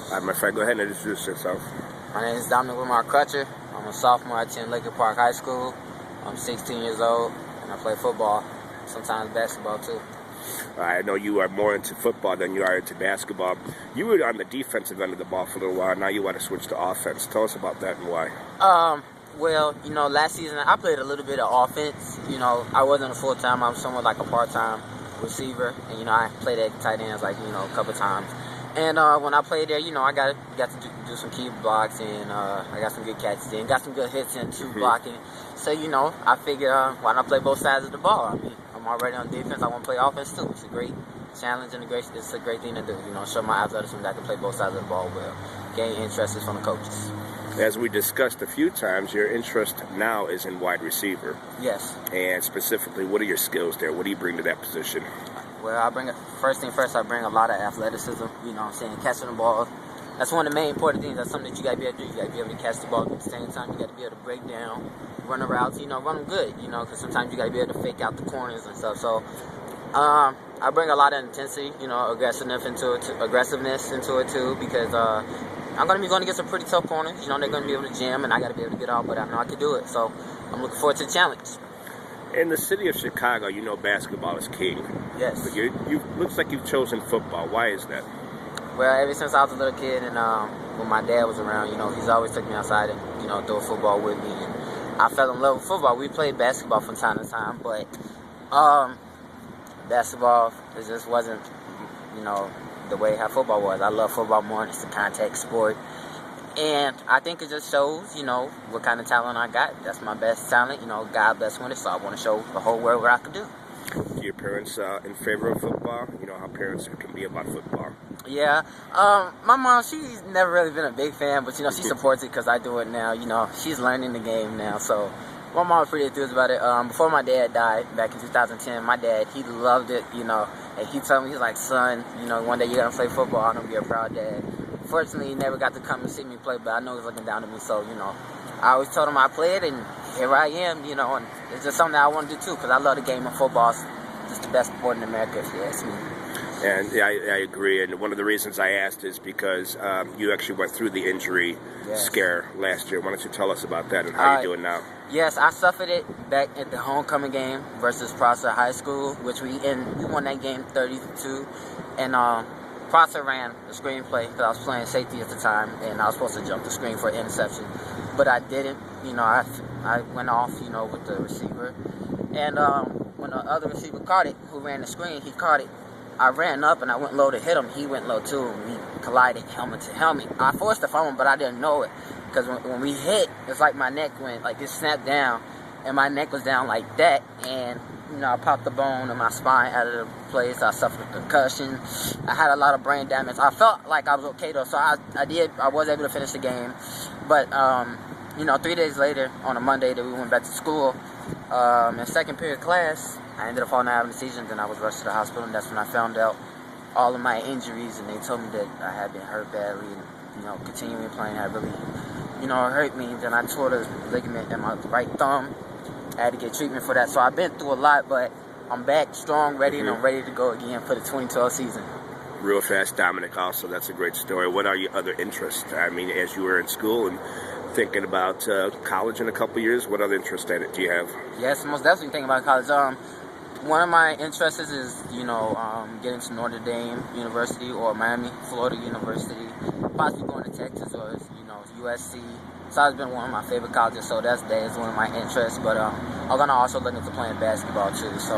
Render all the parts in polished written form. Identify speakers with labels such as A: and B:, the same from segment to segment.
A: All right, my friend, go ahead and introduce yourself.
B: My name is Dominic Crutcher. I'm a sophomore at Lincoln Park High School. I'm 16 years old, and I play football, sometimes basketball too.
A: I know you are more into football than you are into basketball. You were on the defensive end of the ball for a little while. Now you want to switch to offense. Tell us about that and why.
B: Well, last season I played a little bit of offense. I wasn't a full-time. I was somewhat like a part-time receiver. And, I played at tight ends, a couple times. And when I played there, I got to do some key blocks, and I got some good catches in, got some good hits into blocking. So, I figure, why not play both sides of the ball? I mean, I'm already on defense. I want to play offense, too. It's a great challenge, and it's a great thing to do. Show my athleticism that I can play both sides of the ball well. Gain interest from the coaches.
A: As we discussed a few times, your interest now is in wide receiver.
B: Yes.
A: And specifically, what are your skills there? What do you bring to that position?
B: Well, I bring a lot of athleticism, catching the ball. That's one of the main important things. That's something that you got to be able to do. You got to be able to catch the ball at the same time. You got to be able to break down, run the routes, run them good, because sometimes you got to be able to fake out the corners and stuff. So, I bring a lot of intensity, aggressiveness into it too, because I'm going to be going against some pretty tough corners. They're going to be able to jam, and I got to be able to get out, but I know I can do it. So, I'm looking forward to the challenge.
A: In the city of Chicago, basketball is king.
B: Yes.
A: But you looks like you've chosen football. Why is that?
B: Well, ever since I was a little kid, and when my dad was around, he's always took me outside and throw football with me, and I fell in love with football. We played basketball from time to time, but basketball just wasn't the way how football was. I love football more, and it's a contact sport. And I think it just shows, what kind of talent I got. That's my best talent. God bless me, so I want to show the whole world what I can do.
A: Are your parents in favor of football? You know how parents can be about football.
B: Yeah. My mom, she's never really been a big fan, but, she supports it because I do it now. She's learning the game now, so my mom was pretty enthused about it. Before my dad died back in 2010, my dad, he loved it, and he told me, he's like, son, one day you're going to play football. I'm going to be a proud dad. Fortunately, he never got to come and see me play, but I know he's looking down at me, so, I always told him I played, and here I am, and it's just something that I want to do, too, because I love the game of football. It's just the best sport in America, if you ask me.
A: And yeah, I agree, and one of the reasons I asked is because you actually went through the injury scare last year. Why don't you tell us about that and how you're doing now?
B: Yes, I suffered it back at the homecoming game versus Prosser High School, which we won that game 32, and Prosser ran the screenplay because I was playing safety at the time, and I was supposed to jump the screen for an interception, but I didn't. I went off, with the receiver, and when the other receiver caught it, who ran the screen, he caught it. I ran up and I went low to hit him. He went low too, and we collided helmet to helmet. I forced the fumble, but I didn't know it because when we hit, it's like my neck went it snapped down, and my neck was down like that, and I popped the bone in my spine out of the place. I suffered a concussion. I had a lot of brain damage. I felt like I was okay though, so I was able to finish the game. But 3 days later, on a Monday that we went back to school, in second period class, I ended up falling out of the season, and I was rushed to the hospital, and that's when I found out all of my injuries, and they told me that I had been hurt badly, and continuing playing had really hurt me. Then I tore the ligament in my right thumb. I had to get treatment for that, so I've been through a lot, but I'm back strong, ready, and I'm ready to go again for the 2012 season.
A: Real fast, Dominic, also, that's a great story. What are your other interests? I mean, as you were in school and thinking about college in a couple years, what other interests do you have? Yes,
B: most definitely thinking about college. One of my interests is, getting to Notre Dame University or Miami, Florida University, possibly going to Texas or, USC. It's always been one of my favorite colleges, so that is one of my interests. But I'm going to also look into playing basketball, too. So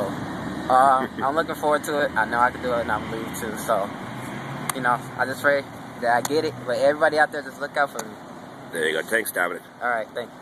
B: I'm looking forward to it. I know I can do it, and I believe, too. So, I just pray that I get it. But everybody out there, just look out for me.
A: There you go. Thanks, Dominic.
B: All right, thank you.